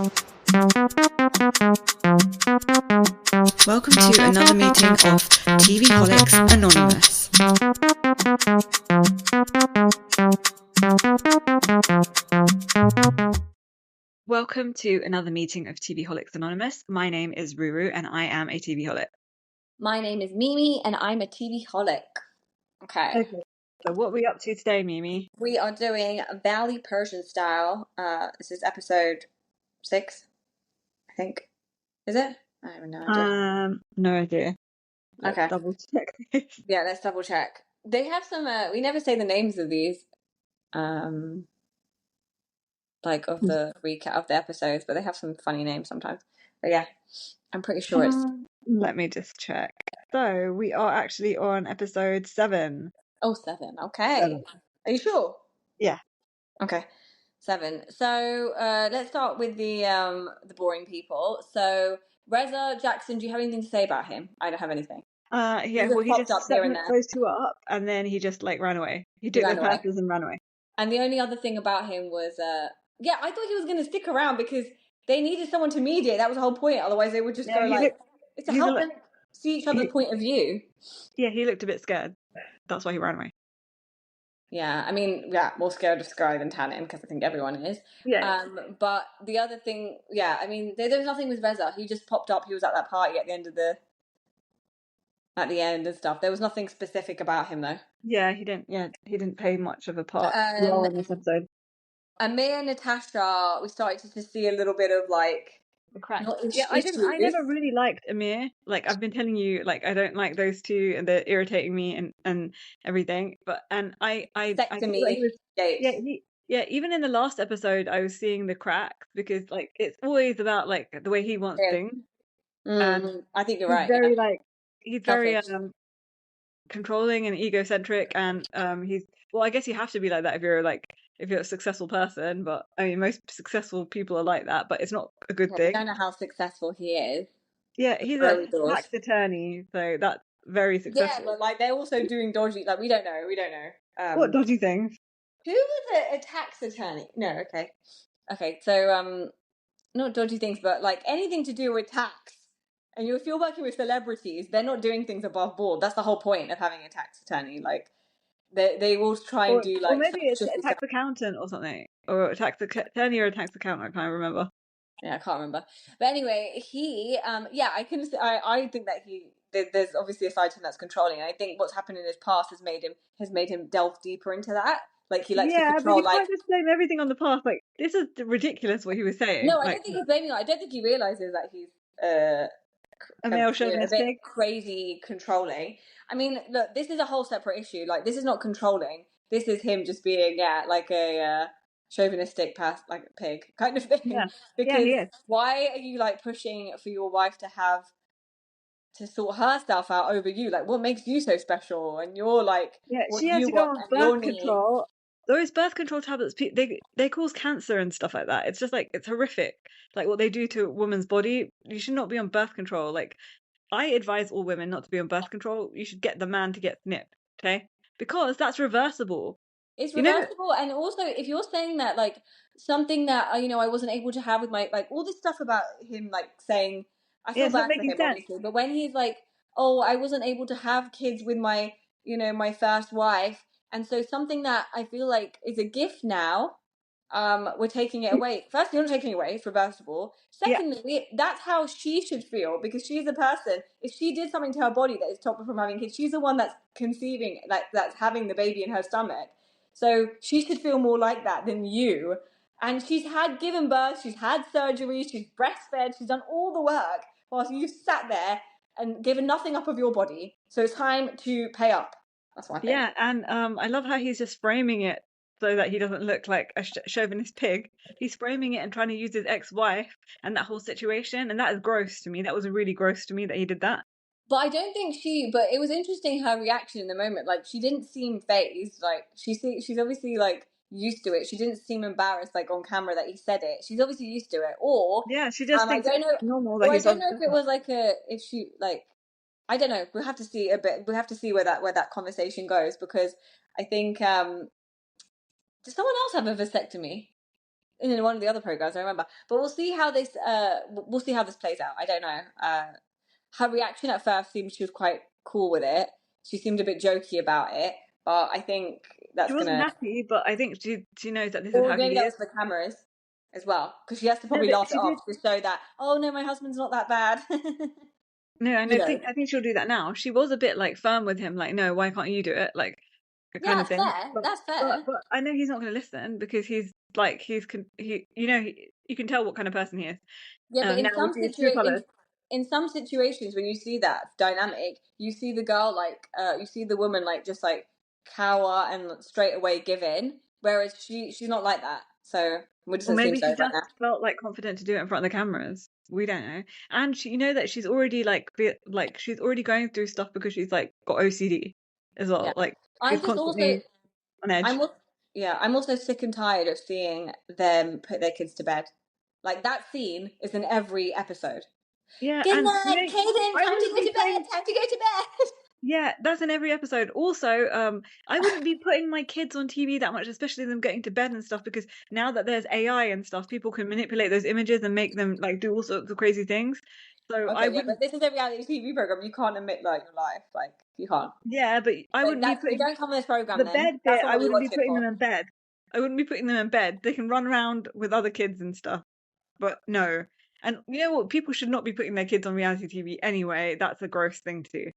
Welcome to another meeting of TVholics Anonymous. Welcome to another meeting of TVholics Anonymous. My name is Ruru and I am a TVholic. My name is Mimi and I'm a TVholic. Okay. So what are we up to today, Mimi? We are doing Valley Persian style. This is episode 6, I think. Is it? I have no idea. No idea. Let's Okay. double check this. Yeah, let's double check. They have some, we never say the names of these, like of the recap of the episodes, but they have some funny names sometimes. But yeah, I'm pretty sure it's... Let me just check. So we are actually on episode 7. Oh, 7. Okay. 7. Are you sure? Yeah. Okay. 7. So let's start with the boring people. So Reza Jackson, do you have anything to say about him? I don't have anything. Yeah, He well, he popped just up here and set there. those two up, and then he just like ran away. He took ran their away. purses and ran away. And the only other thing about him was, yeah, I thought he was going to stick around because they needed someone to mediate. That was the whole point. Otherwise, they would just go like, it's to help them see each other's point of view. Yeah, he looked a bit scared. That's why he ran away. Yeah, I mean, yeah, more scared of Sky than Tannen, because I think everyone is. Yeah. But the other thing, yeah, I mean, there was nothing with Reza. He just popped up. He was at that party at the end and stuff. There was nothing specific about him, though. Yeah, he didn't play much of a part in this episode. Amir and Natasha, we started to see a little bit of like the crack. Yeah, I never really liked Amir. Like I've been telling you, like I don't like those two, and they're irritating me and everything. But I even in the last episode, I was seeing the cracks because like it's always about like the way he wants things. And I think you're right. Very he's very controlling and egocentric, and I guess you have to be like that if you're a successful person, but I mean most successful people are like that, but it's not a good thing. I don't know how successful he is. Yeah, he's a tax attorney, so that's very successful. Yeah, but like they're also doing dodgy, like we don't know. What dodgy things? Who was a tax attorney? No, okay, so not dodgy things, but like anything to do with tax. And if you're working with celebrities, they're not doing things above board. That's the whole point of having a tax attorney. Like they will try and do like, or maybe it's a tax accountant or something, or a tax attorney or a tax accountant. I can't remember. Yeah, I can't remember. But anyway, he, I think that there's obviously a side to him that's controlling. And I think what's happened in his past has made him delve deeper into that. Like he likes to control. But you can't just blame everything on the past. Like this is ridiculous what he was saying. No, I don't think he's blaming. I don't think he realizes that he's a male chauvinist pig, crazy controlling. I mean, look, this is a whole separate issue. Like this is not controlling. This is him just being like a chauvinistic like a pig kind of thing. Yeah. Because why are you like pushing for your wife to sort her stuff out over you? Like what makes you so special? And you're like, she has to go on birth control. Those birth control tablets, they cause cancer and stuff like that. It's just like, it's horrific. Like what they do to a woman's body. You should not be on birth control. Like I advise all women not to be on birth control. You should get the man to get snipped, okay? Because that's reversible. It's reversible, and also if you're saying that like something that I wasn't able to have with my like all this stuff about him like saying I feel bad for him obviously, but when he's like, oh, I wasn't able to have kids with my my first wife, and so something that I feel like is a gift now, we're taking it away. First, you're not taking it away; it's reversible. Secondly, that's how she should feel because she's a person. If she did something to her body that is stopped her from having kids, she's the one that's conceiving, like that's having the baby in her stomach. So she should feel more like that than you. And she's given birth, she's had surgery, she's breastfed, she's done all the work whilst you've sat there and given nothing up of your body. So it's time to pay up. That's what I think. Yeah, and I love how he's just framing it so that he doesn't look like a chauvinist pig. He's framing it and trying to use his ex-wife and that whole situation. And that is gross to me. That was really gross to me that he did that. But I don't think but it was interesting her reaction in the moment. Like she didn't seem fazed. Like she's obviously like used to it. She didn't seem embarrassed like on camera that he said it. She's obviously used to it. Or she just thinks it's normal. That I don't know if it was like if she like I don't know. We'll have to see a bit. We'll have to see where that conversation goes because I think does someone else have a vasectomy? in one of the other programs, I remember. But we'll see how this plays out. I don't know. Her reaction at first seemed she was quite cool with it. She seemed a bit jokey about it, but I think She that's wasn't gonna. happy, but I think she knows that this is Or how maybe he that is. was for the cameras as well, because she has to No, probably but laugh it she did. off to show that, oh no, my husband's not that bad. No, and You know. I think she'll do that now. She was a bit like firm with him, like, no, why can't you do it? Like, a Yeah, kind of that's thing. fair. That's fair. But I know he's not going to listen because he's like you can tell what kind of person he is. Yeah, but Now we see his true colours. in some situations when you see that dynamic, you see the girl like you see the woman like just like cower and straight away give in, whereas she's not like that. So we'll just Or assume maybe so she right just now. felt like confident to do it in front of the cameras. We don't know. And you know that she's already like she's already going through stuff because she's like got OCD as well. Yeah. Like she's I'm just also constantly on edge. I'm al- yeah, I'm also sick and tired of seeing them put their kids to bed. Like that scene is in every episode. Yeah, Good and night, Kaden, I time to wouldn't go be to bed, putting. time to go to bed. Yeah, that's in every episode. Also, I wouldn't be putting my kids on TV that much, especially them getting to bed and stuff, because now that there's AI and stuff, people can manipulate those images and make them like do all sorts of crazy things. So I Okay, yeah, wouldn't. but this is a reality TV program. You can't admit like your life. Like you can't. Yeah, but I Like wouldn't be that's you putting don't come on this program the then. bed That's bit. not I what we wouldn't be watch it putting them for. in bed. I wouldn't be putting them in bed. They can run around with other kids and stuff, but no. And you know what? People should not be putting their kids on reality TV anyway. That's a gross thing to do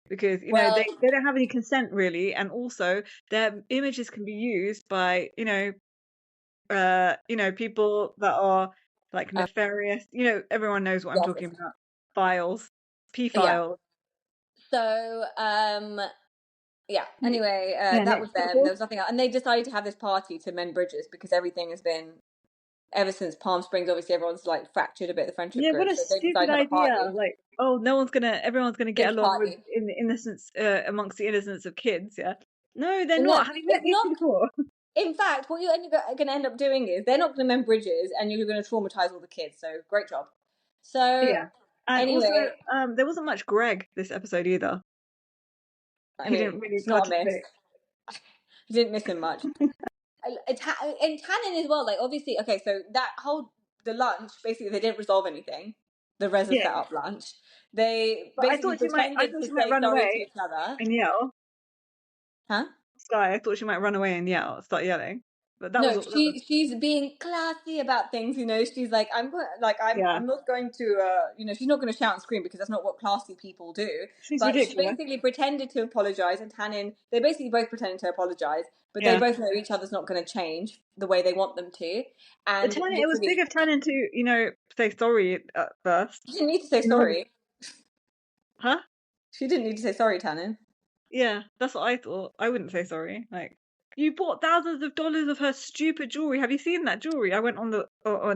because Well, they don't have any consent really, and also their images can be used by people that are like uh, nefarious. Everyone knows what I'm yes, talking about. Files, P yeah. files. So, yeah. Anyway, Yeah, that was next them. There couple. was nothing else, and they decided to have this party to mend bridges because everything has been ever since Palm Springs. Obviously, everyone's like fractured a bit the friendship Yeah, what group, a so they decided stupid to have a idea. party, Like, oh, everyone's gonna get kids along with party. in the innocence amongst the innocence of kids. Yeah. No, they're No, not. Have you met it's these not. people? In fact, what you're going to end up doing is they're not going to mend bridges, and you're going to traumatize all the kids. So great job. So Yeah. And also, anyway, there wasn't much Greg this episode either. I He mean, didn't really it's not a miss. participate. I didn't miss him much. And Tannen as well. Like obviously, okay. So that whole the lunch basically they didn't resolve anything. The Reza Yeah. set up lunch. They But basically I pretended thought to she might say run sorry to away each other. and yell. Huh? Sky, I thought she might run away and yell, start yelling. But that was No, all. That was, she's being classy about things. You know, she's like, yeah. I'm not going to she's not going to shout and scream because that's not what classy people do. She's But she ridiculous. basically pretended to apologize, and Tannen, they basically both pretended to apologize, but they Yeah. both know each other's not going to change the way they want them to. But And Tannen, it was big literally, of Tannen to, say sorry at first. she didn't need to say In order- sorry. Huh? She didn't need to say sorry, Tannen. Yeah, that's what I thought. I wouldn't say sorry. Like, you bought thousands of dollars of her stupid jewelry. Have you seen that jewelry? I went on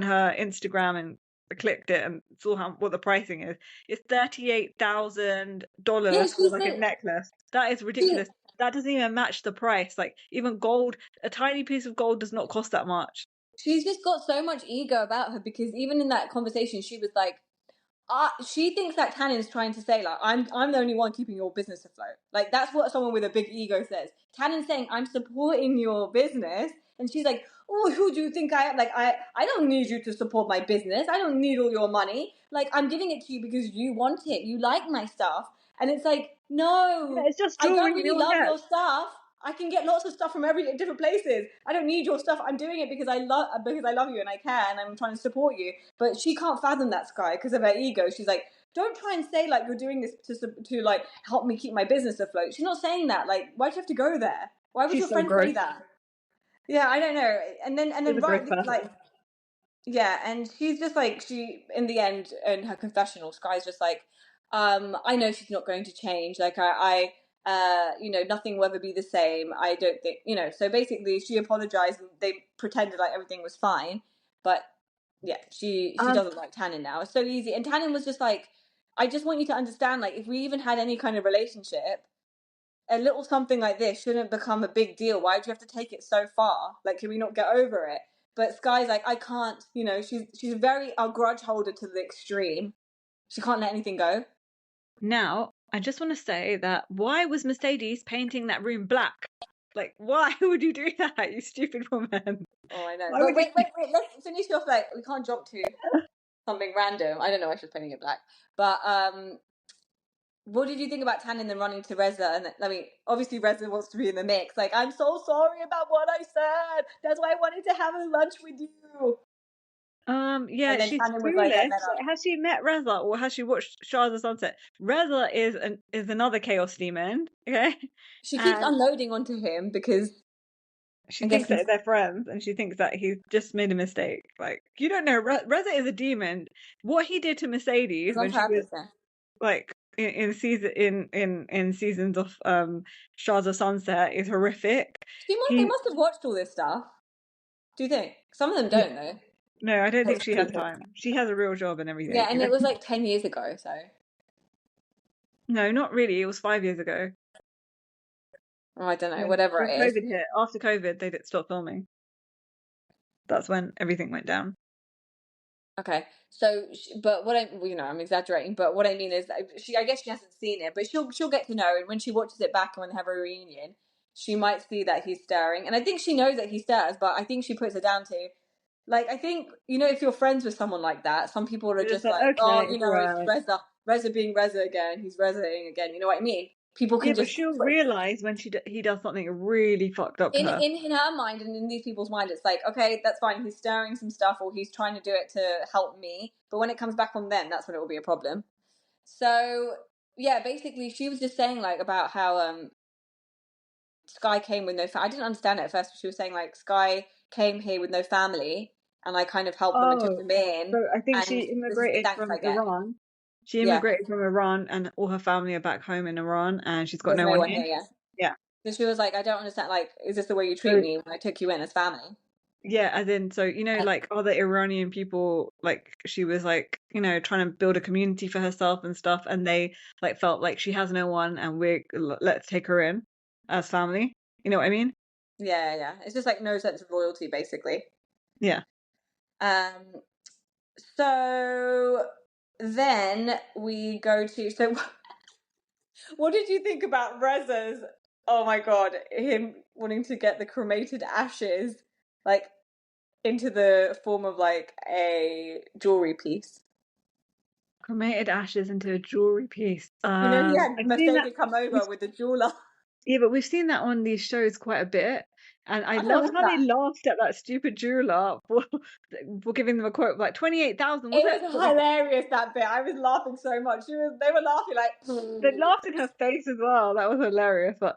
her Instagram and clicked it and saw what the pricing is. It's Yeah, $38,000 for she like a said necklace. That is she ridiculous. That doesn't even match the price. Like even gold, a tiny piece of gold does not cost that much. she's just got so much ego about her because even in that conversation, she was like, she thinks that Tannen is trying to say like I'm the only one keeping your business afloat. Like that's what someone with a big ego says. Tannen's saying I'm supporting your business, and she's like, oh, who do you think I am? Like I don't need you to support my business. I don't need all your money. Like I'm giving it to you because you want it. You like my stuff, and it's like Yeah, no, it's just I jewelry. don't No really one love cares. your stuff. I can get lots of stuff from every different places. I don't need your stuff. I'm doing it because I love you and I care and I'm trying to support you. But she can't fathom that, Sky, because of her ego. She's like, don't try and say like you're doing this to like help me keep my business afloat. She's not saying that. Like, why do you have to go there? Why would She's your so friend say gross. that? Yeah, I don't know. And She's then a gross right person. like yeah, and she's just like she in the end in her confessional, Sky's just like, I know she's not going to change. Like nothing will ever be the same. I don't think so basically she apologized and they pretended like everything was fine. But yeah, she Um, doesn't like Tannen now. It's so easy. And Tannen was just like, I just want you to understand, like, if we even had any kind of relationship, a little something like this shouldn't become a big deal. Why do you have to take it so far? Like, can we not get over it? But Sky's like, I can't. She's very a grudge holder to the extreme. She can't let anything go. Now, I just want to say that why was Mercedes painting that room black? Like, why would you do that, you stupid woman? Oh, I know. But wait. Let's finish off. Like, we can't jump to something random. I don't know. I was painting it black. But what did you think about Tan and then running to Reza? And I mean, obviously Reza wants to be in the mix. Like, I'm so sorry about what I said. That's why I wanted to have a lunch with you. Yeah, And then she's Tannen was like, I clueless. better. Has she met Reza or has she watched Shahs of Sunset? Reza is another chaos demon, okay? She keeps And unloading onto him because she I guess thinks he's that they're friends, and she thinks that he's just made a mistake. Like, you don't know, Reza is a demon. What he did to Mercedes on when she was purpose. Yeah. like in season in seasons of Shahs of Sunset is horrific. They He must have watched all this stuff. Do you think? Some of them Yeah. don't though. No, I don't think Most she has people. time. She has a real job and everything, Yeah, you and know? it was like 10 years ago, so. No, not really. It was 5 years ago. Oh, I don't know, whatever When it is. COVID hit, after COVID, they did stop filming. That's when everything went down. Okay, so, but what I'm exaggerating, but what I mean is, I guess she hasn't seen it, but she'll get to know, and when she watches it back and when they have a reunion, she might see that he's stirring, and I think she knows that he stirs, but I think she puts it down to, like, I think, if you're friends with someone like that, some people are They're just just like, like, okay, oh, it's it's alright. Reza being Reza again, he's Rezaing again, you know what I mean? People Yeah, can but just she'll realize when he does something really fucked up to her. in her mind and in these people's mind, it's like, okay, that's fine. He's stirring some stuff, or he's trying to do it to help me. But when it comes back on them, that's when it will be a problem. So yeah, basically, she was just saying like about how Sky came with no. I didn't understand it at first. But she was saying like Sky came here with no family, and I kind of helped them and took Oh, them in, so I think and she this is the immigrated thanks I from get. Iran. She Yeah, immigrated from Iran, and all her family are back home in Iran, and she's got there's no no one one here. here. Yeah. Yeah. So she was like, I don't understand. Like, is this the way you treat So me when I took you in as family? yeah, as in, so like other Iranian people, like she was like, trying to build a community for herself and stuff, and they like felt like she has no one, and let's take her in as family. You know what I mean? Yeah. It's just like no sense of loyalty, basically. Yeah. Um, so then we go to, so what did you think about Reza's, oh my God, him wanting to get the cremated ashes, like, into the form of, like, a jewelry piece? Cremated ashes into a jewelry piece. He had I've seen that. Mercedes come over with the jeweler. Yeah, but we've seen that on these shows quite a bit. And I I don't know loved what's how they that. laughed at that stupid jeweler for giving them a quote of like 28,000, was It it? was hilarious, that bit. I was laughing so much. They were laughing like, They laughed in her face as well. That was hilarious. But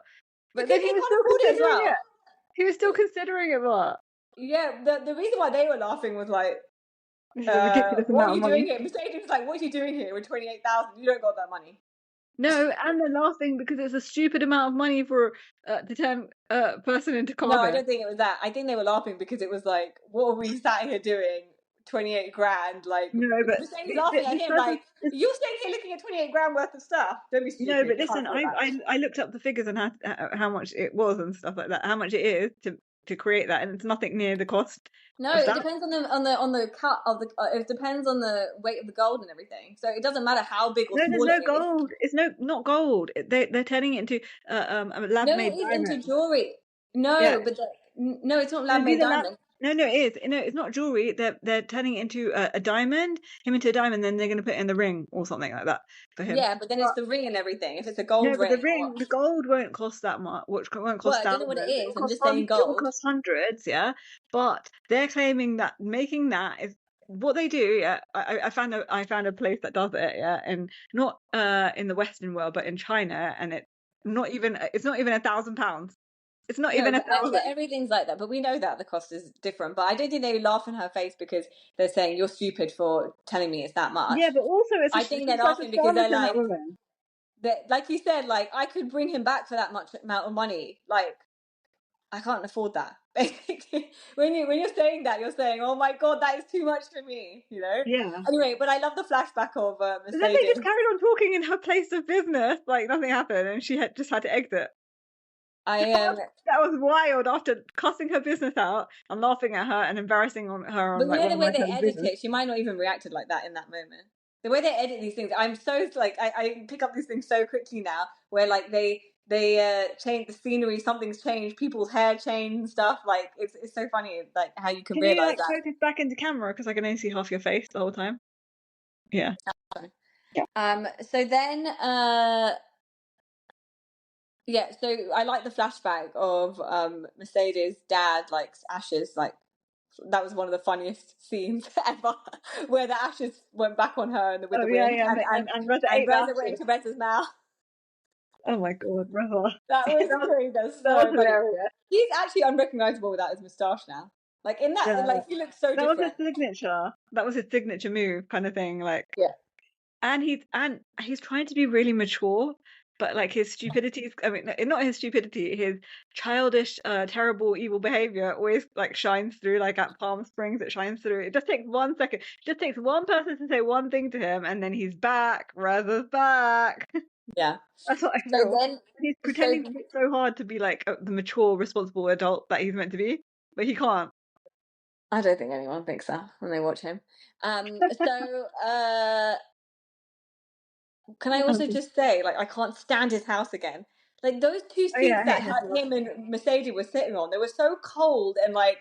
because then they he was can't still afford it as considering it. well. He was still considering it, what? Yeah, the reason why they were laughing was like, This is a ridiculous what amount are of you doing money. here? Mercedes was like, what are you doing here with 28,000? You don't got that money. No, and they're laughing because it's a stupid amount of money for to turn a person into No, I carbon. don't think it was that. I think they were laughing because it was like, what are we sat here doing? 28 grand. Like, No, but Mercedes laughing at this him person. like, you're staying here looking at 28 grand worth of stuff. Don't be No, stupid. but You can't listen, afford that. I looked up the figures and how much it was and stuff like that. How much it is to create that, and it's nothing near the cost No, of it that. depends on the cut of the. It depends on the weight of the gold and everything. So it doesn't matter how big or No, there's small no it is. gold. It's not gold. They're turning it into a lab No, made it is into diamond. jewelry. Yeah, No, no, it's not no, lab made these are lab. diamond. No, it is. No, it's not jewelry. They're turning it into a diamond, him into a diamond. Then they're going to put it in the ring or something like that for him. Yeah, but then it's But the ring and everything. If it's a no, gold but the ring or ring, the gold won't cost that much. Which won't well, cost I don't know thousands. what it It will is. I'm cost just saying It will gold. cost hundreds. Yeah, but they're claiming that making that is what they do. Yeah, I found a place that does it. Yeah, and not in the Western world, but in China, and it's not even £1,000. It's not No, even a but thousand. everything's like that. But we know that the cost is different. But I don't think they laugh in her face because they're saying you're stupid for telling me it's that much. Yeah, but also I think they're she tried to laughing because they're tarnish that like, woman. like you said, like I could bring him back for that much amount of money. Like I can't afford that. Basically, when you're saying that, you're saying, "Oh my god, that is too much for me." You know. Yeah. Anyway, but I love the flashback of But then they just Mercedes. carried on talking in her place of business, like nothing happened, and she had just had to exit. I am. That was wild after cussing her business out and laughing at her and embarrassing her on But you like know one the of way my they edit televisions. it, she might not even reacted like that in that moment. The way they edit these things, I'm so like I pick up these things so quickly now, where like they change the scenery, something's changed, people's hair changed and stuff. Like it's so funny, like how you can Can you realize like that. focus back into camera because I can only see half your face the whole time? Yeah. So then yeah, so I like the flashback of Mercedes' dad likes ashes. Like that was one of the funniest scenes ever, where the ashes went back on her and with the wind, and Reza and ate Reza that. went into Reza's mouth. Oh my god, Reza. That was great. That's That was so funny. hilarious. He's actually unrecognizable without his moustache now. Like in that, Yeah. like he looks so That was his different. signature. That was his signature move, kind of thing. Like, Yeah. and he's trying to be really mature, but like his stupidity. I mean, not his stupidity. His childish, terrible, evil behavior always like shines through. Like at Palm Springs, it shines through. It just takes 1 second. It just takes one person to say one thing to him, and then he's back. Reza's back. Yeah. That's what I So feel. then, He's pretending so hard to be like the mature, responsible adult that he's meant to be, but he can't. I don't think anyone thinks that when they watch him. So can I also just say, like, I can't stand his house again. Like those two Oh yeah, seats I hate that him. him and Mercedes were sitting on, they were so cold and like,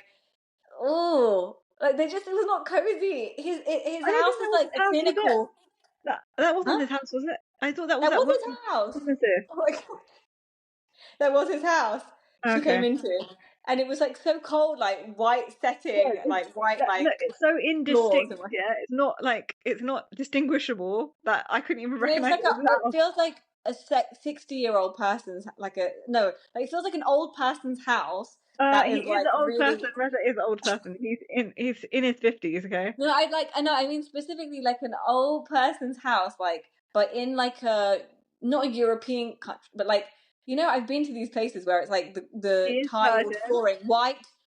oh, like they just it was not cozy. His I don't house think is that was like his a house, was it? clinical. That wasn't Huh? his house, was it? I thought that was That that was woman. his house. What was this? Oh my god, that was his house. She came Okay. into, and it was like so cold, like white Yeah, setting, like white look, like it's so floors. indistinct. Yeah, it's not distinguishable that I couldn't even It's recognize like it was his it house. feels like a 60-year-old person's like a no, like it feels like an old person's house that He is is like an old really. person. Reza is an old person. He's in his 50s. Okay. No, I know I mean specifically like an old person's house, like but in like a not a European country, but like I've been to these places where it's like He the is tiled Persian. flooring,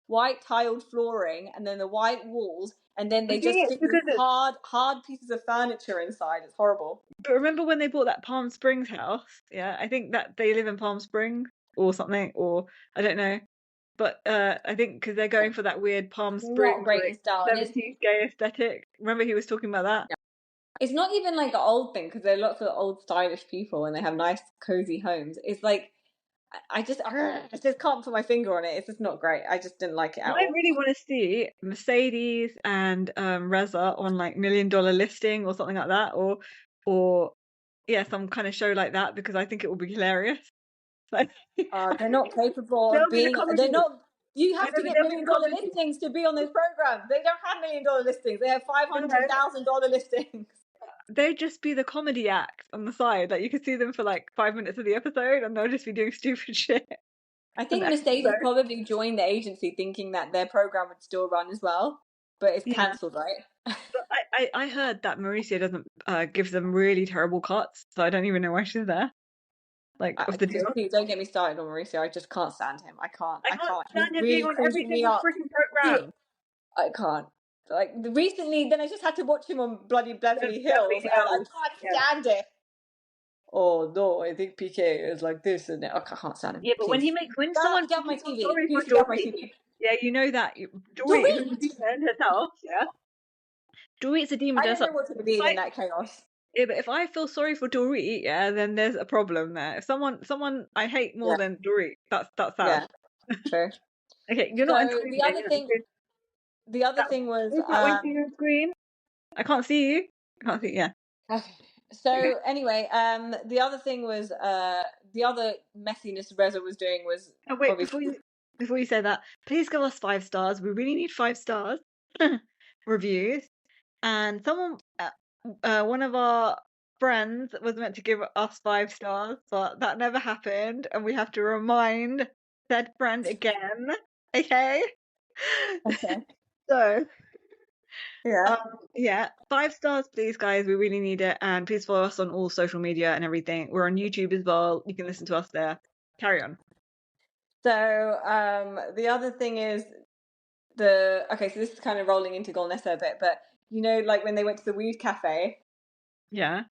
white tiled flooring, and then the white walls, and then I they think just it's stick these because it's. hard pieces of furniture inside. It's horrible. But remember when they bought that Palm Springs house? Yeah, I think that they live in Palm Springs or something, or I don't know. But I think because they're going for that weird Palm Not Springs great in like style, and 70s gay aesthetic. Remember he was talking about that? it's not even like an old thing because there are lots of old stylish people and they have nice cozy homes. It's like I just can't put my finger on it. It's just not great. I just didn't like it at I all. really want to see Mercedes and Reza on like $1 Million Listing or something like that, or yeah, some kind of show like that because I think it will be hilarious. Like They're not capable of they'll be the being. They're comedy. not. You I have know, to but get they'll be the $1 million comedy. listings to be on those programs. They don't have $1 million listings. They have $500,000 listings. They'd just be the comedy act on the side. Like you could see them for like 5 minutes of the episode, and they'll just be doing stupid shit. I And think Mercedes probably joined the agency thinking that their program would still run as well, but it's yeah, cancelled, right? but I heard that Mauricio doesn't give them really terrible cuts, so I don't even know why she's there. Like of the deal, Just please don't get me started on Mauricio. I just can't stand him. I can't. I I can't can't. He's stand him being really on every cringing me single up. freaking program. I can't. Like recently, then I just had to watch him on bloody Beverly Hills, and I can't stand it. Oh no, I think PK is like this, and I can't stand him. Yeah, but Please. when Get someone off my feels TV. sorry for Please get off my Dorit, TV. yeah, you know that Dorit, who's a Dorit! demon herself, yeah, Dorit's a demon I don't herself. know what to believe in that chaos. Yeah, but if I feel sorry for Dorit, yeah, then there's a problem there. If someone I hate more Yeah, than Dorit, that's sad. yeah, true. Okay, you're not on So screen the then. other thing, the other thing was Who's that winking on screen? I can't see you. I can't see. Yeah. okay. Okay. So anyway, the other thing was the other messiness Reza was doing was Oh, wait, obviously before you say that, please give us 5 stars. We really need 5 stars reviews. And one of our friends was meant to give us 5 stars, but that never happened, and we have to remind said friend again. Okay. okay. So, Yeah. yeah, 5 stars, please, guys. We really need it, and please follow us on all social media and everything. We're on YouTube as well. You can listen to us there. Carry on. So the other thing is so this is kind of rolling into Golnessa a bit, but like when they went to the weed cafe Yeah.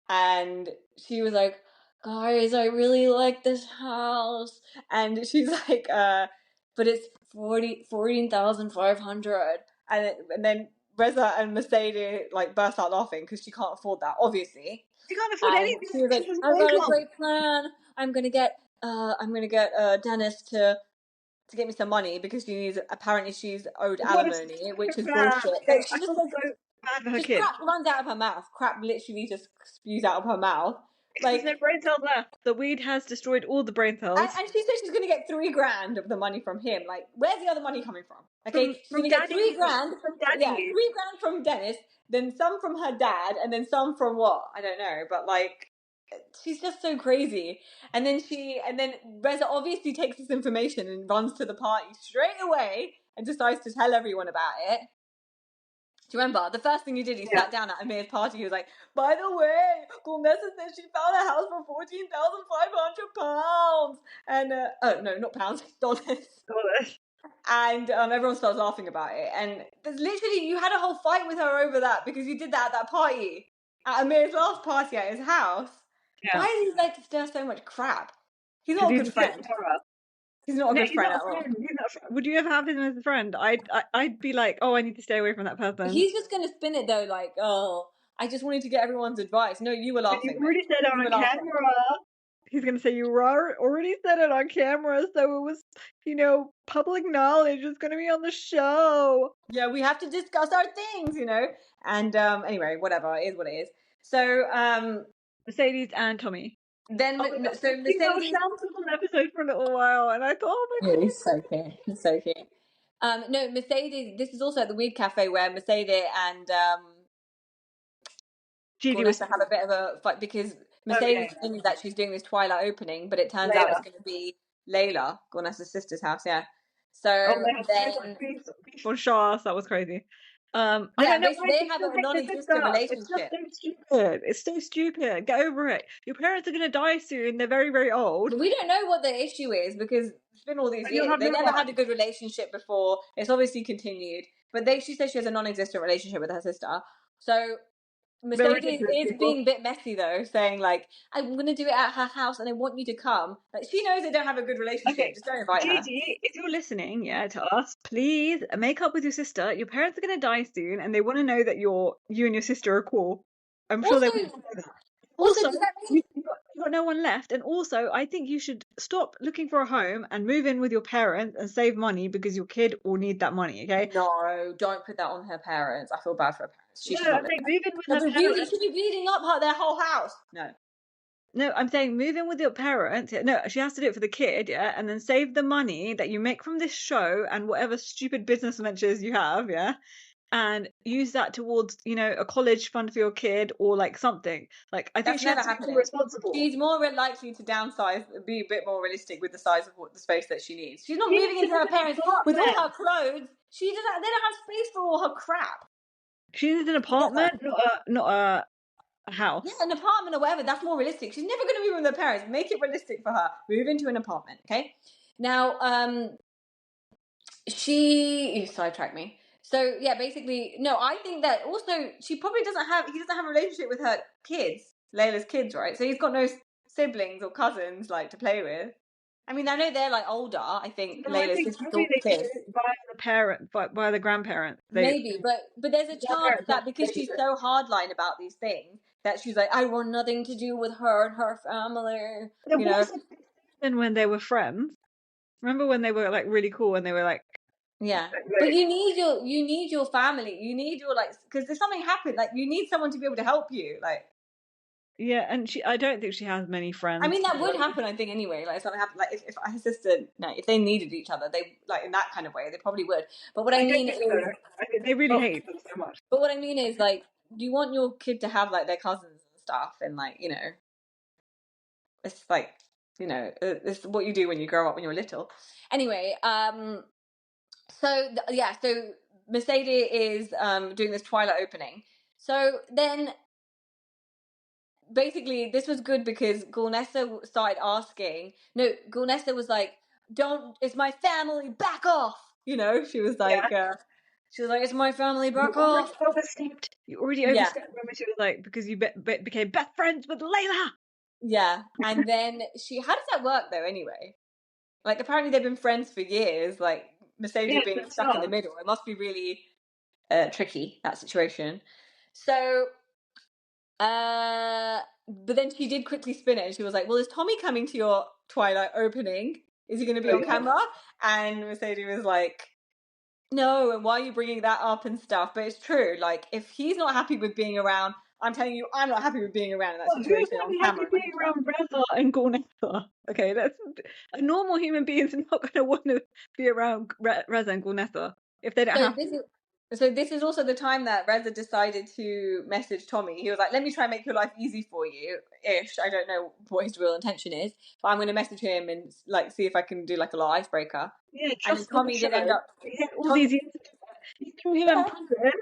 and she was like, guys, I really like this house, and she's like, but it's 14,500, and then Reza and Mercedes like burst out laughing because she can't afford that, obviously. She can't afford anything. She was like, "I've got a great plan. I'm gonna get Dennis to get me some money because apparently she's owed alimony, which is bullshit." Like, she just crap runs out of her mouth. Crap literally just spews out of her mouth. Like, there's no brain cells left. The weed has destroyed all the brain cells. And she said she's going to get $3,000 of the money from him. Like, where's the other money coming from? Okay, she's going to get $3,000 from Daddy. Yeah, $3,000 from Dennis, then some from her dad, and then some from what? I don't know. But like, she's just so crazy. And then Reza obviously takes this information and runs to the party straight away and decides to tell everyone about it. Do you remember? The first thing he did, he sat down at Amir's party. He was like, "By the way, Gulnessa said she found a house for £14,500. And, oh, no, not pounds, dollars. And everyone starts laughing about it. And there's literally, you had a whole fight with her over that because you did that at that party. At Amir's last party at his house. Yeah. Why is he like to stir so much crap? He's not a good friend. He's not a good friend at all. Would you ever have him as a friend? I'd be like, oh, I need to stay away from that person. He's just going to spin it though, like, oh, I just wanted to get everyone's advice. No, you were laughing. You already said it on camera. He's going to say you already said it on camera, so it was, public knowledge. It's going to be on the show. Yeah, we have to discuss our things, And anyway, whatever, it is what it is. So, Mercedes and Tommy. Then, so Mercedes was on the episode for a little while, and I thought, oh my god, he's so cute. He's so cute. No, Mercedes. This is also at the Weed Cafe where Mercedes and Gigi was to have a bit of a fight because Mercedes thinks that she's doing this Twilight opening, but it turns out it's going to be Layla, Gornessa's sister's house. Yeah. So then beef on Shahs, that was crazy. Yeah, they have a non-existent relationship. It's so stupid. Get over it. Your parents are going to die soon. They're very, very old. We don't know what the issue is because it's been all these years. They never had a good relationship before. It's obviously continued. But she says she has a non-existent relationship with her sister. So Mercedes is being a bit messy though, saying like, I'm going to do it at her house and I want you to come. Like, she knows they don't have a good relationship. Okay. Just don't invite her. Gigi, if you're listening, to us, please make up with your sister. Your parents are going to die soon and they want to know that you and your sister are cool. I'm sure they want to know that. Also, you've got no one left. And also, I think you should stop looking for a home and move in with your parents and save money because your kid will need that money, okay? No, don't put that on her parents. I feel bad for her parents. She should move in with her parents. She should be beating up their whole house. No, I'm saying move in with your parents. No, she has to do it for the kid, and then save the money that you make from this show and whatever stupid business ventures you have, and use that towards, a college fund for your kid or like something. Like, I think she has to be responsible. She's more likely to downsize, be a bit more realistic with the size of the space that she needs. She's not moving into her parents with all her clothes. They don't have space for all her crap. She needs an apartment, not a house. Yeah, an apartment or whatever. That's more realistic. She's never going to move in with her parents. Make it realistic for her. Move into an apartment, okay? Now, you sidetracked me. So yeah, basically, no, I think that also he doesn't have a relationship with her kids, Layla's kids, right? So he's got no siblings or cousins like to play with. I mean, I know they're like older. I think Layla's kids by the grandparents. Maybe, but there's a chance that because she's so hardline about these things that she's like, I want nothing to do with her and her family. And when they were friends, remember when they were like really cool and they were like. Yeah, but you need your family. You need your because if something happened, you need someone to be able to help you. Yeah, and I don't think she has many friends. I mean, that would happen, I think, anyway. Something happened, if her sister, if they needed each other, they in that kind of way, they probably would. But what I mean is, they really hate them so much. But what I mean is, you want your kid to have their cousins and stuff, and it's it's what you do when you grow up when you're little. Anyway, so Mercedes is doing this Twilight opening. So then, basically, this was good because Gulnessa started asking. No, Gulnessa was like, "Don't! It's my family. Back off!" She was like, "It's my family. Back off." You already overstepped. Remember, she was like, because you became best friends with Layla. Yeah, and then how does that work though? Anyway, apparently they've been friends for years. Mercedes being stuck in the middle. It must be really tricky, that situation. So, but then she did quickly spin it, and she was like, well, is Tommy coming to your Twilight opening? Is he going to be on camera? And Mercedes was like, no, and why are you bringing that up and stuff? But it's true. Like, if he's not happy with being around, I'm telling you, I'm not happy with being around in that situation on camera. Who's being around Reza and Gornetha? Okay, that's a normal human being's not going to want to be around Reza and Gornetha if they don't have to. So this is also the time that Reza decided to message Tommy. He was like, let me try and make your life easy for you, ish. I don't know what his real intention is, but I'm going to message him and like see if I can do like a little icebreaker. Yeah, and Tommy did end up... all these years. He threw him in prison,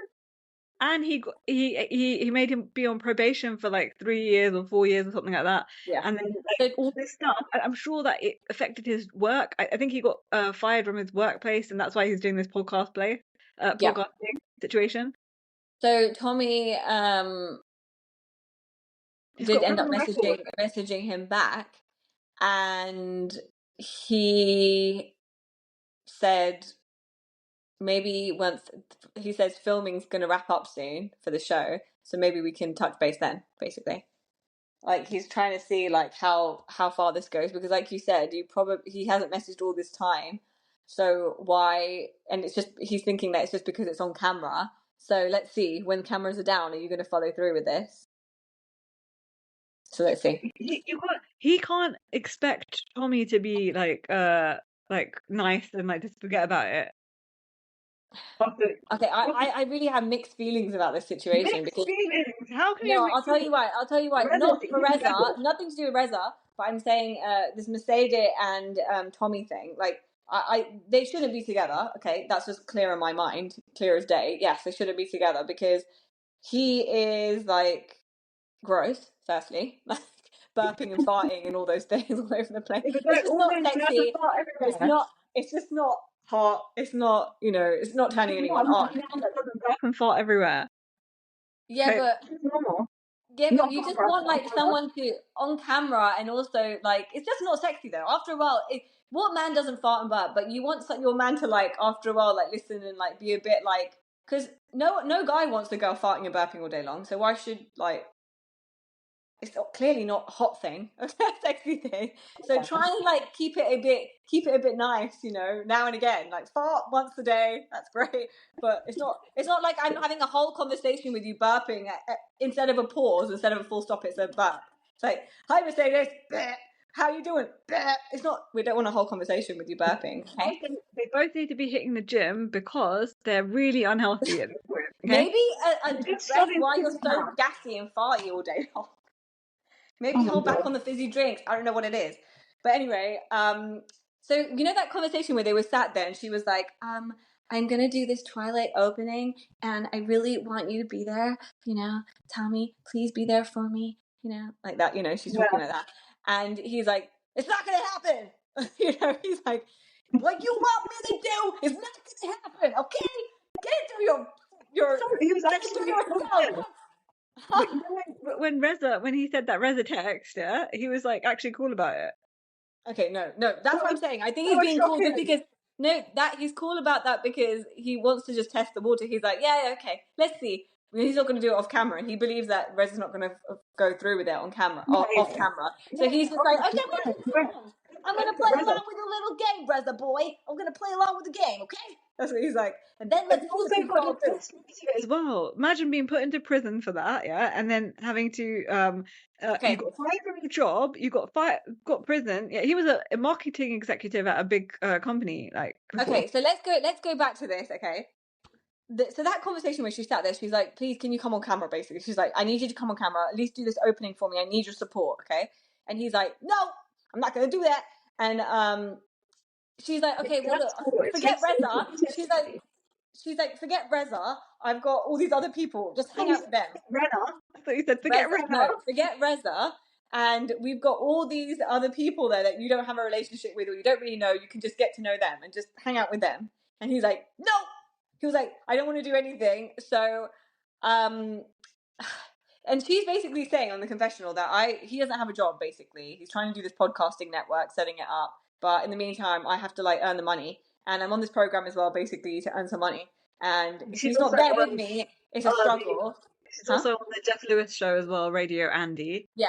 and he made him be on probation for like 3 years or 4 years or something like that. Yeah. And then like, all this stuff, I'm sure that it affected his work. I think he got fired from his workplace, and that's why he's doing this podcasting situation. So Tommy did end up messaging him back, and he said maybe once he says filming's going to wrap up soon for the show, so maybe we can touch base then, basically. Like, he's trying to see like how far this goes, because like you said, he hasn't messaged all this time, so why? And it's just, he's thinking that it's just because it's on camera. So let's see, when cameras are down, are you going to follow through with this? So let's see. He can't expect Tommy to be like nice and like just forget about it. Okay, I really have mixed feelings about this situation. How can you? No, I'll tell you why. Not for Reza, nothing to do with Reza, but I'm saying this Mercedes and Tommy thing. Like, they shouldn't be together. Okay, that's just clear in my mind, clear as day. Yes, they shouldn't be together, because he is like gross. Firstly, like burping and farting and all those things all over the place. It's just not sexy. It's just not hot. It's not, it's not turning anyone on. That doesn't burp and fart everywhere. Yeah, but it's normal. Yeah, but you just want like someone to on camera, and also like it's just not sexy though. After a while, what man doesn't fart and burp? But you want your man to like after a while like listen and like be a bit like, because no guy wants the girl farting and burping all day long. So why should like, it's clearly not a hot thing, a sexy thing. So try and like keep it a bit nice, now and again. Like fart once a day, that's great. But it's not like I'm having a whole conversation with you burping instead of a pause, instead of a full stop. It's a burp. It's like, hi Mercedes, how you doing? It's not. We don't want a whole conversation with you burping. Okay? They both need to be hitting the gym because they're really unhealthy at this point. Okay? Maybe address why you're so gassy and farty all day long. Maybe hold back on the fizzy drinks. I don't know what it is. But anyway, so that conversation where they were sat there and she was like, I'm going to do this Twilight opening and I really want you to be there. Tommy, please be there for me. Like that, she's talking like that. And he's like, it's not going to happen. He's like, what you want me to do is not going to happen. Okay? Get it through your he was actually when he said that Reza text, he was like actually cool about it. Okay, no, that's what I'm saying. I think he's being cool just because he's cool about that because he wants to just test the water. He's like, yeah, okay, let's see. He's not going to do it off camera, and he believes that Reza's not going to go through with it on camera, off camera. So he's just like, okay, I'm going to play along with your little game, Reza boy. I'm going to play along with the game, okay? That's what he's like. And then let's also got as well. Imagine being put into prison for that, and then having to you got fired from your job, you got prison. Yeah, he was a marketing executive at a big company. Like okay, so let's go back to this, okay? So that conversation where she sat there, she's like, please, can you come on camera, basically? She's like, I need you to come on camera, at least do this opening for me. I need your support, okay? And he's like, no, I'm not going to do that. And she's like, okay, well, look, forget Reza. She's like, forget Reza. I've got all these other people. Just hang out with them. Reza? I thought you said forget Reza. No, forget Reza. And we've got all these other people there that you don't have a relationship with or you don't really know. You can just get to know them and just hang out with them. And he's like, no. He was like, I don't want to do anything. So, and she's basically saying on the confessional that he doesn't have a job, basically. He's trying to do this podcasting network, setting it up. But in the meantime, I have to like earn the money. And I'm on this program as well, basically, to earn some money. and if he's not there with me, it's a struggle. She's also on the Jeff Lewis show as well, Radio Andy. Yeah.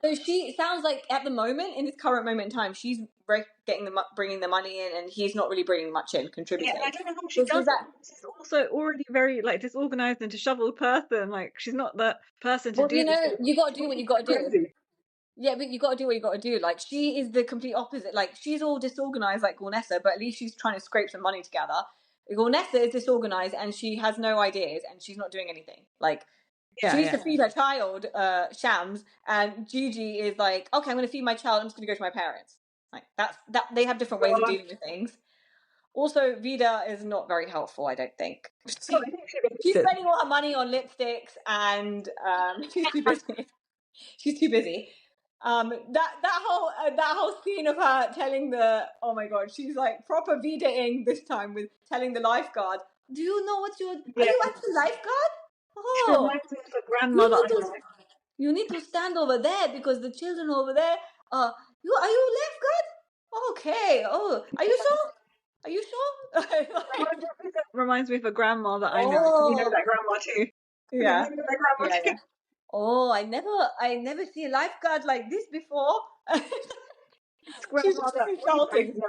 So she sounds like at the moment, in this current moment in time, she's bringing the money in, and he's not really bringing much in, contributing. Yeah, I don't know how she does that. She's also already very like disorganized and disheveled person. Like she's not the person to do. You got to do what you got to do. Yeah, but you got to do what you got to do. Like she is the complete opposite. Like she's all disorganized, like Gornessa, but at least she's trying to scrape some money together. Gornessa is disorganized and she has no ideas and she's not doing anything. Like she needs to feed her child, Shams, and Gigi is like, okay, I'm going to feed my child. I'm just going to go to my parents. Like that. They have different ways of dealing with things. Also, Vida is not very helpful, I don't think. She's spending all her money on lipsticks and she's too busy. She's too busy. That whole scene of her telling oh my god, she's like proper Vida-ing this time with telling the lifeguard, do you know what are you at the lifeguard? Oh, grandmother. You need to stand over there because the children over there. Are you lifeguard? Okay. Oh, are you sure? Are you sure? Reminds me of a grandma that I know. You know that grandma too. Yeah. Oh, I never see a lifeguard like this before. She's insulting.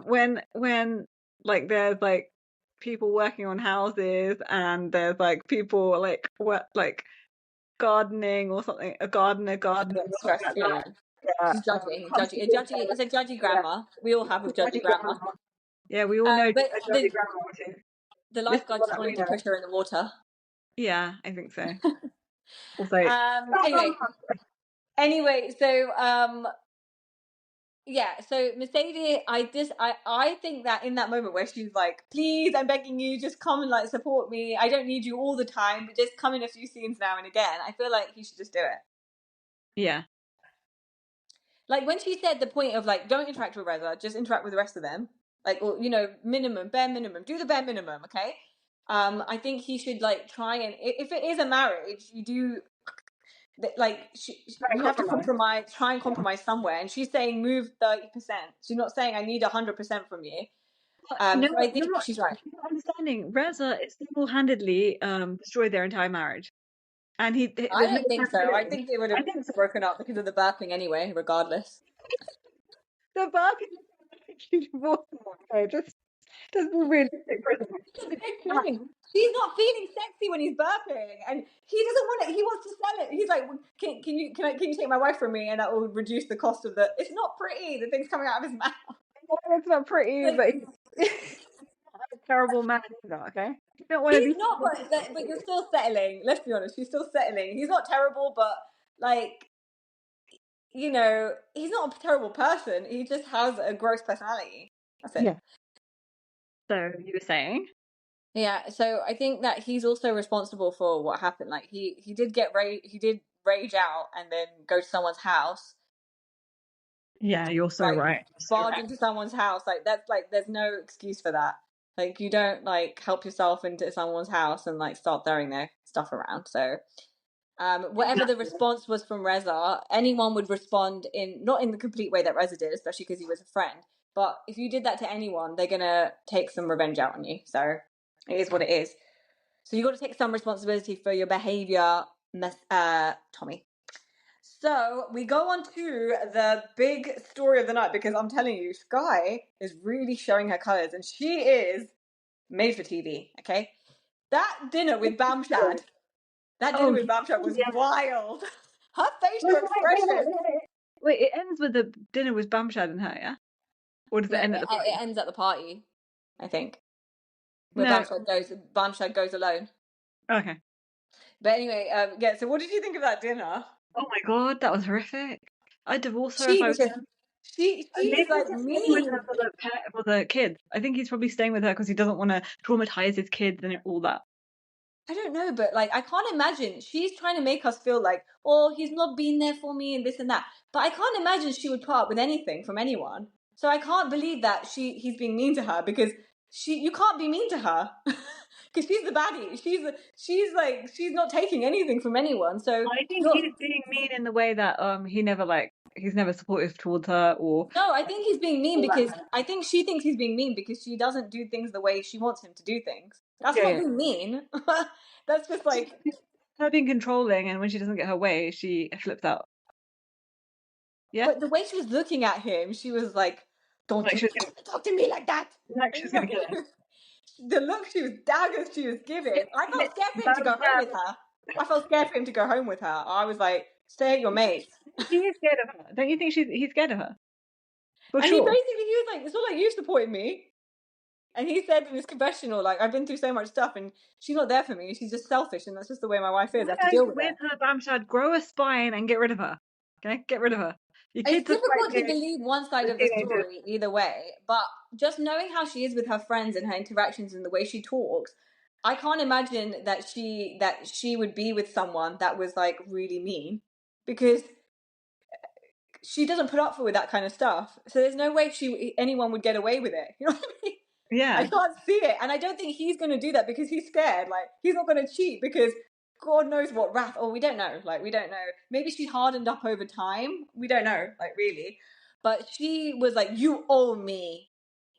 When like there's like people working on houses and there's like people like gardening or something, a gardener. She's judgy. It's a judgy grandma. We all have a judgy grandma. Yeah, we all know a judgy grandma too. The lifeguard just wanted to push her in the water. Yeah, I think so. Anyway, so so Mercedes, I think that in that moment where she's like, please, I'm begging you, just come and like support me. I don't need you all the time, but just come in a few scenes now and again. I feel like he should just do it. Yeah. Like when she said the point of like, don't interact with Reza, just interact with the rest of them. Like, or, bare minimum, do the bare minimum, okay? I think he should like try and, if it is a marriage, you do like you have to try and compromise somewhere. And she's saying move 30%. She's not saying I need 100% from you. So I think she's right. You're not understanding. Reza single-handedly destroyed their entire marriage, and I don't think so. I think they would have broken up because of the burping anyway, regardless. The burping. Okay, just be realistic. He's not feeling sexy when he's burping, and he doesn't want it. He wants to sell it. He's like, can you take my wife from me, and that will reduce the cost of the. It's not pretty. The thing's coming out of his mouth. It's not pretty, but he's a terrible man. Okay, you don't want to be. Not, but you're still settling. Let's be honest. She's still settling. He's not terrible, but like, he's not a terrible person. He just has a gross personality. That's it. Yeah. So you were saying? Yeah, so I think that he's also responsible for what happened. Like he did rage out and then go to someone's house. Yeah, you're so right. Barge into someone's house. Like that's like there's no excuse for that. Like you don't like help yourself into someone's house and like start throwing their stuff around. So whatever the response was from Reza, anyone would respond not in the complete way that Reza did, especially because he was a friend. But if you did that to anyone, they're gonna take some revenge out on you. So it is what it is. So you got to take some responsibility for your behavior, Tommy. So we go on to the big story of the night, because I'm telling you, Sky is really showing her colours, and she is made for TV. Okay, that dinner with Bamshad, was wild. Her facial expression. Wait, it ends with the dinner with Bamshad and her, yeah? Or does it end at the party? It ends at the party, I think. Where Bamshad goes alone. Okay. But anyway, so what did you think of that dinner? Oh my god, that was horrific. I'd divorce her if I was She's like mean for the kids. I think he's probably staying with her because he doesn't want to traumatize his kids and all that. I don't know, but like I can't imagine. She's trying to make us feel like, oh, he's not been there for me and this and that. But I can't imagine she would put up with anything from anyone. So I can't believe that he's being mean to her, because you can't be mean to her because she's the baddie. She's not taking anything from anyone. So I think he's being mean in the way that he never like he's never supportive towards her, or no, I think he's being mean because I think she thinks he's being mean because she doesn't do things the way she wants him to do things. That's not being mean. That's just like her being controlling, and when she doesn't get her way, she flips out. Yeah, but the way she was looking at him, she was like, "Don't like you she was talk to me like that." like she was gonna kill him. The look she was daggers she was giving. I felt scared for him to go home Bamshad. with her. I felt scared for him to go home with her. I was like, stay at your mates. He is scared of her. Don't you think he's scared of her? For And sure. he was like, it's not like you supporting me. And he said in his confessional, like, I've been through so much stuff and she's not there for me. She's just selfish and that's just the way my wife is. I have to deal with it. Her, Bamshad. Grow a spine and get rid of her. Okay? Get rid of her. Your It's kids are difficult quite to believe one side of the story either way, but just knowing how she is with her friends and her interactions and the way she talks, I can't imagine that she would be with someone that was like really mean because she doesn't put up with that kind of stuff. So there's no way anyone would get away with it. You know what I mean? Yeah. I can't see it. And I don't think he's going to do that because he's scared. Like, he's not going to cheat because God knows what wrath, or we don't know. Like, we don't know. Maybe she's hardened up over time. We don't know, like, really. But she was like, you owe me.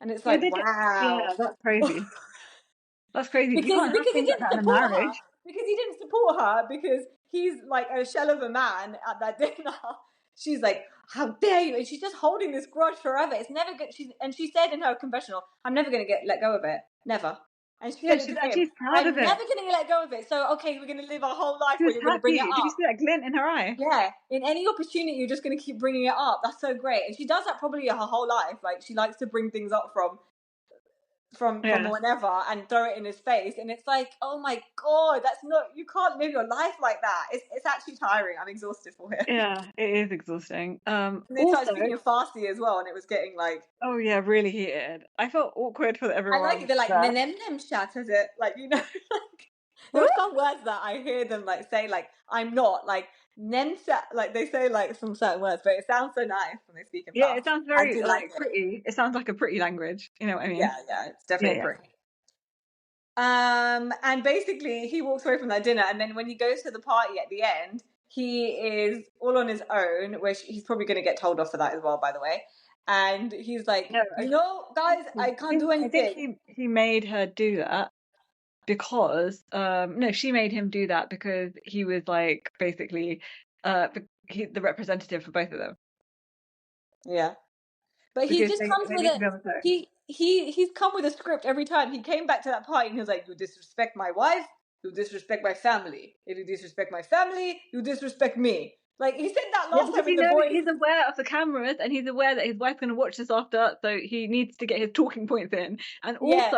And it's like, wow. Yeah, that's crazy. That's crazy. Because You can't have he things like didn't that in a support her. marriage. Because he didn't support her because he's like a shell of a man at that dinner. She's like, how dare you? And she's just holding this grudge forever. It's never good. She said in her confessional, I'm never going to let go of it. Never. And she said it to him. She's proud of it. I'm never going to let go of it. So, okay, we're going to live our whole life where you're going to bring it up. Did you see that glint in her eye? Yeah. In any opportunity, you're just going to keep bringing it up. That's so great. And she does that probably her whole life. Like, she likes to bring things up from whenever and throw it in his face, and it's like, oh my God, that's not, you can't live your life like that. It's actually tiring. I'm exhausted for him. Yeah, it is exhausting. And they started speaking Farsi as well, and it was getting like, oh yeah, really heated. I felt awkward for everyone. I like it. They're like nem shat as it, like, you know, like there are some words that I hear them like say, like, I'm not like nem shat, like they say like some certain words, but it sounds so nice when they speak in Farsi. It sounds very like pretty. It sounds like a pretty language. You know what I mean? Yeah, it's definitely pretty. And basically he walks away from that dinner, and then when he goes to the party at the end, he is all on his own, which he's probably going to get told off for that as well, by the way. And he's like, you know, guys, I can't do anything. I think he made her do that because no, she made him do that because he was like basically the representative for both of them. Yeah. But he just comes with it. He's come with a script every time. He came back to that party and he was like, you disrespect my wife, you disrespect my family. If you disrespect my family, you disrespect me. Like, he said that last time with the boys. He's aware of the cameras and he's aware that his wife's going to watch this after, so he needs to get his talking points in. And also,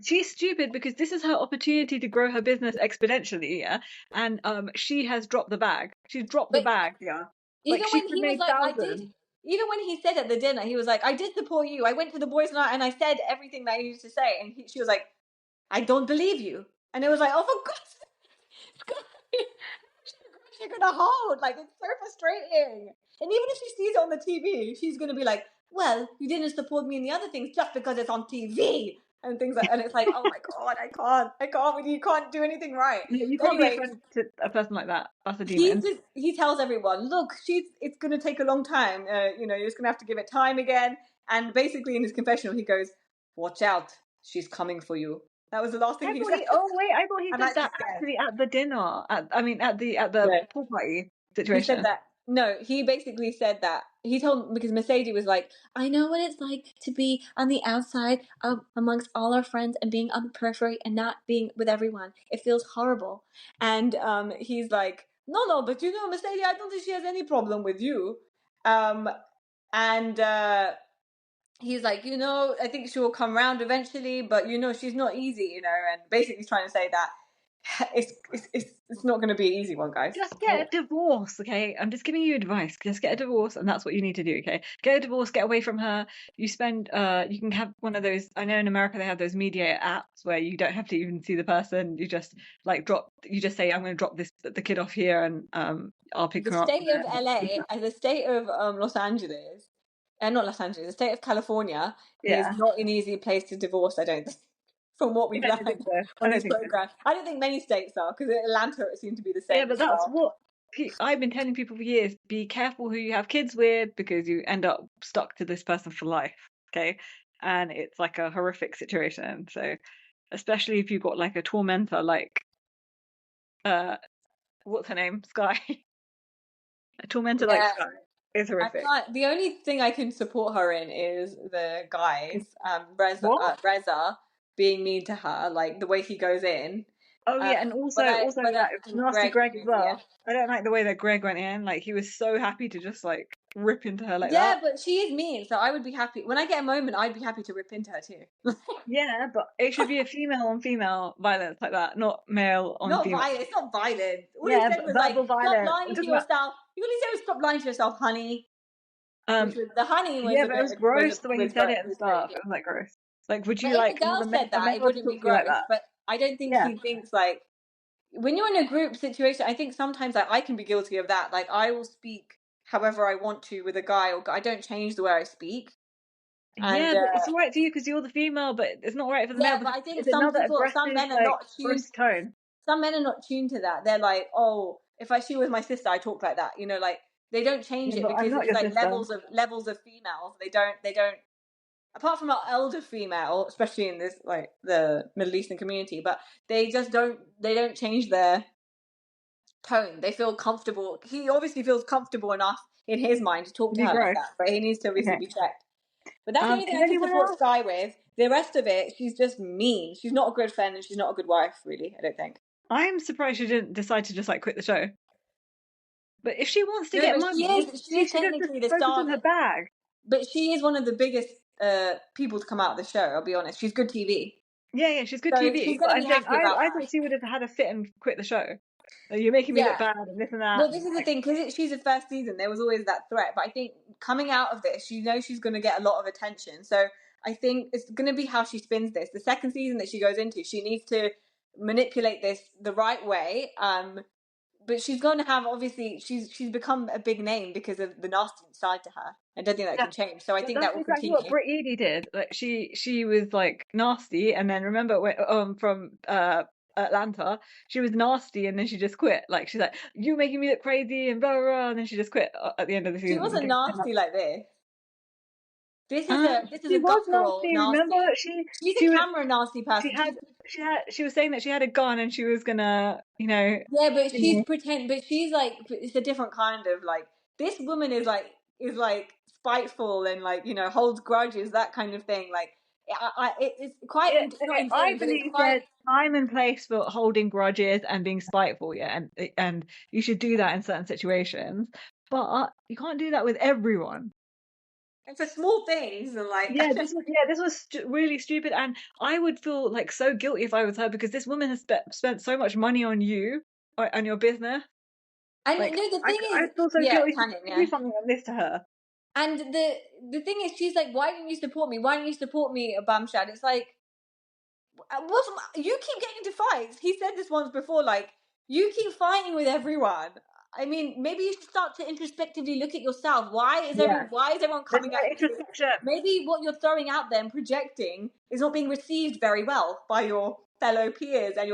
she's stupid because this is her opportunity to grow her business exponentially, yeah? And she has dropped the bag. She's dropped the bag, yeah. Even when he was like, even when he said at the dinner, he was like, I did support you. I went to the boys' night and I said everything that I needed to say. And she was like, I don't believe you. And it was like, oh, for God's sake, you're going to hold. Like, it's so frustrating. And even if she sees it on the TV, she's going to be like, well, you didn't support me in the other things just because it's on TV. And things like, and it's like, oh my God, I can't with you. You can't do anything right. Yeah, you can't be a friend to a person like that. That's a demon. He tells everyone, look, it's going to take a long time. You know, you're just going to have to give it time again. And basically in his confessional, he goes, watch out. She's coming for you. That was the last thing he said. Oh wait, I thought he said that actually at the dinner. At the pool party situation. He said that. No, he basically said that. He told, because Mercedes was like, I know what it's like to be on the outside amongst all our friends and being on the periphery and not being with everyone. It feels horrible. And he's like, no, but you know, Mercedes, I don't think she has any problem with you. He's like, you know, I think she will come round eventually, but you know, she's not easy, you know, and basically trying to say that it's not going to be an easy one, guys. Just get a divorce, okay? I'm just giving you advice. Just get a divorce, and that's what you need to do, okay? Get a divorce, get away from her. You can have one of those. I know in America they have those mediator apps where you don't have to even see the person. You just You just say, I'm going to drop the kid off here, and I'll pick her up. The state of LA, the state of Los Angeles. Not Los Angeles, the state of California is not an easy place to divorce, I don't think, from what we've learned on this program. I don't think many states are, because in Atlanta it seemed to be the same. Yeah, but I've been telling people for years, be careful who you have kids with because you end up stuck to this person for life. Okay, and it's like a horrific situation. So especially if you've got like a tormentor, like what's her name, Sky. A tormentor like Yeah. Sky is I horrific. can't. The only thing I can support her in is the guys, What? Reza being mean to her, like the way he goes in. Oh yeah, and also But that nasty Greg, Greg as yeah, well. I don't like the way that Greg went in. Like he was so happy to just like rip into her like yeah, that. but she is mean, so I would be happy when I get a moment. I'd be happy to rip into her too. Yeah, but it should be a female on female violence like that, not male on Not female. violent. It's not violent. All he Yeah, said was like, verbal "Stop violence. I'm lying to talking about yourself." All he said was, "Stop lying to yourself, honey." Which um was the honey was yeah, a but it bit was gross the way he said it and was very stuff. good. It was like gross. Like, would But you if like a have girl said a that, it male to wouldn't be talk to you like gross. that? But I don't think Yeah. he thinks like when you're in a group situation. I think sometimes like I can be guilty of that. Like I will speak however I want to with a guy, or I don't change the way I speak. And Yeah, but it's all right for you because you're the female, but it's not right for the male yeah, but because I think it's some another people, some aggressive, men are like not tuned. gross tone. Some men are not tuned to that. They're like, oh, if she was my sister, I talk like that. You know, like they don't change Yeah, it but I'm because not it's your like sister. levels of females. They don't. Apart from our elder female, especially in this like the Middle Eastern community, but they just don't. They don't change their tone. They feel comfortable. He obviously feels comfortable enough in his mind to talk To to be her like gross. that, but he needs to obviously Okay. be checked. But that's the only thing Is I can anyone support else? Sky with. The rest of it, she's just mean. She's not a good friend and she's not a good wife, really, I don't think. I'm surprised she didn't decide to just like quit the show. But if she wants to No, get but money, she is she should just technically the focus star. on her bag. But she is one of the biggest people to come out of the show, I'll be honest. She's good TV. Yeah, she's good So she's TV. going But to I'm be saying happy about I that. thought she would have had a fit and quit the show. Like, you're making me look Yeah. bad and this and that. Well, this is the thing, because she's the first season, there was always that threat. But I think coming out of this, she knows she's going to get a lot of attention. So I think it's going to be how she spins this. The second season that she goes into, she needs to manipulate this the right way. But she's going to have, obviously, she's become a big name because of the nasty side to her. I don't think that Yeah. can change. So I But think that's that will exactly what continue. Britt Eady did. Like she was like nasty, and then remember when, from Atlanta, she was nasty, and then she just quit. Like she's like, "You making me look crazy," and blah blah, blah, and then she just quit at the end of the She season. I wasn't think. nasty like this. This is She a was guttural nasty. Remember, nasty. She's a she was camera nasty she person. had she was saying that she had a gun and she was gonna, you know. Yeah, but she's like, it's a different kind of like, this woman is like spiteful and like, holds grudges, that kind of thing. Like, it's quite, Yeah, it's not okay, I insane, but it's believe quite, there's time and place for holding grudges and being spiteful, yeah, and you should do that in certain situations, but you can't do that with everyone. and for small things and like, This was really stupid, and I would feel like so guilty if I was her because this woman has spent so much money on you, on your business. and Like no, the thing I is, feel so yeah, guilty to Tanning, do yeah. something like this to her. And the thing is, she's like, why didn't you support me? Why didn't you support me, Bamshad? It's like, you keep getting into fights. He said this once before, like, you keep fighting with everyone. I mean, maybe you should start to introspectively look at yourself. Why is Yeah, everyone there's coming no at you? introspection. Maybe what you're throwing out there and projecting is not being received very well by your fellow peers and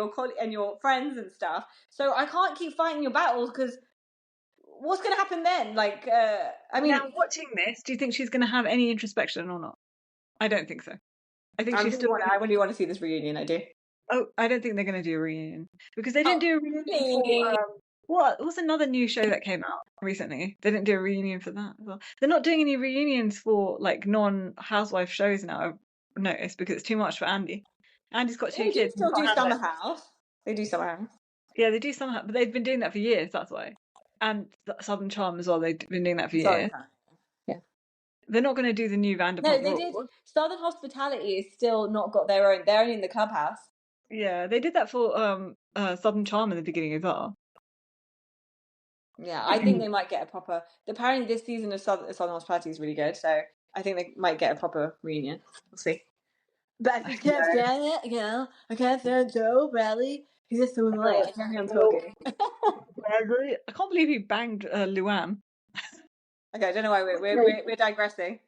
your friends and stuff. So I can't keep fighting your battles because what's going to happen then? Like, I mean, Now watching this, do you think she's going to have any introspection or not? I don't think so. I think she's still. I really want to see this reunion. I do. Oh, I don't think they're going to do a reunion because they didn't Oh, do a reunion for what's another new show that came out recently? They didn't do a reunion for that as well. They're not doing any reunions for like non-housewife shows now. I've noticed because it's too much for Andy. Andy's got two they do kids. And he still can't do handle Summer it. House. They do Summer House. Yeah, they do somehow, but they've been doing that for years. That's why. And Southern Charm as well. They've been doing that for Sorry. years. Yeah. They're not going to do the new No, Vanderpump they did. Rules. Southern Hospitality is still not got their own. They're only in the clubhouse. Yeah, they did that for Southern Charm in the beginning as well. Yeah, I think they might get a proper. Apparently, this season of Southern Hospitality is really good, so I think they might get a proper reunion. We'll see. But I can't stand it, I can't stand Joe Bradley. He's just so annoying. I can't hear him talking. I can't believe he banged Luann. Okay, I don't know why we're digressing.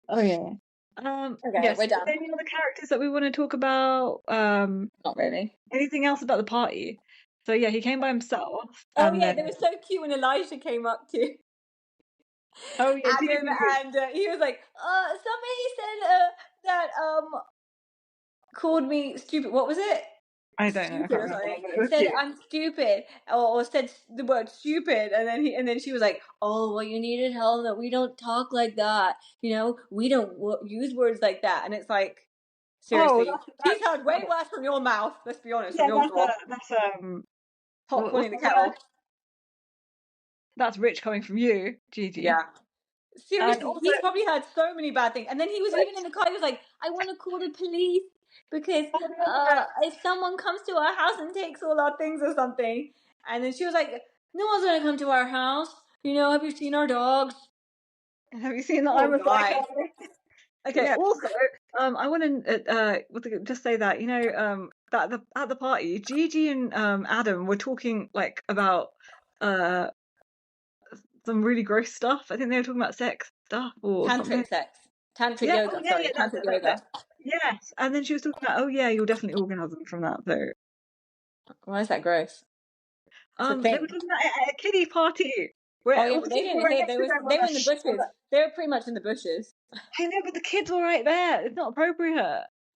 Oh yeah. Okay, Yes. we're done. Any other characters that we want to talk about? Not really. Anything else about the party? So yeah, he came by himself. Oh And yeah, then, they were so cute when Elijah came up to oh yeah, Adam, and he was like, somebody said that called me stupid. What was it? I don't know. I Stupid can't or remember. something. But it was Said cute. I'm stupid, or said the word stupid, and then she was like, "Oh, well, you need to tell them that we don't talk like that. You know, we don't use words like that." And it's like, Oh, seriously, he's heard way worse from your mouth. Let's be honest, from yeah, your jaw. that's Pot what's calling the the word? kettle. That's rich coming from you, Gigi. Yeah. And Seriously, also, he's probably heard so many bad things. And then he was even in the car, he was like, I want to call the police because if someone comes to our house and takes all our things or something. And then she was like, no one's going to come to our house. You know, have you seen our dogs? have you seen that Oh, I'm a guy. psycho? Okay. Yeah. Also, I want to just say that that at the party, Gigi and Adam were talking like about uh some really gross stuff. I think they were talking about sex stuff or something. Tantric sex. Tantric Yeah. yoga. Oh yeah, Sorry. yeah. Tantric That's it. yoga. Yes. And then she was talking about, oh yeah, you'll definitely orgasm from that. So Why is that gross? It's a they were thing. talking about it at a kiddie party Oh, where yeah, all but the they kids were didn't right hear. next to them. They Like, were in the bushes. They were pretty much in the bushes. I know, but the kids were right there. It's not appropriate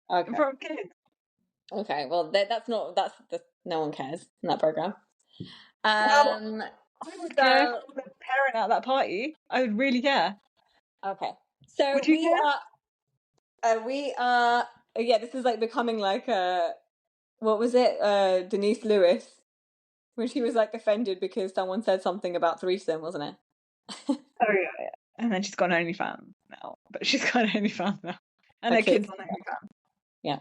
in Okay. front of kids. Okay. Well, that's not, that's no one cares in that program. Well, I would if I So, was a parent at that party. I would really care. okay. So Would you care? yeah, this is like becoming like what was it? Denise Lewis, when she was like offended because someone said something about threesome, wasn't it? Oh yeah, yeah. And then she's got an OnlyFans now, but she's got an OnlyFans now, and her Okay. kids on OnlyFans. Yeah.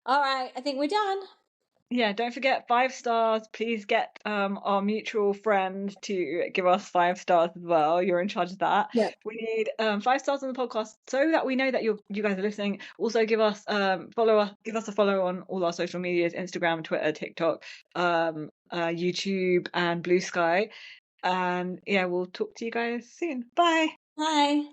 All right, I think we're done. Yeah, don't forget 5 stars. Please get our mutual friend to give us 5 stars as well. You're in charge of that. Yeah. We need 5 stars on the podcast so that we know that you guys are listening. Also, give us give us a follow on all our social medias: Instagram, Twitter, TikTok, YouTube, and Blue Sky. And yeah, we'll talk to you guys soon. Bye. Bye.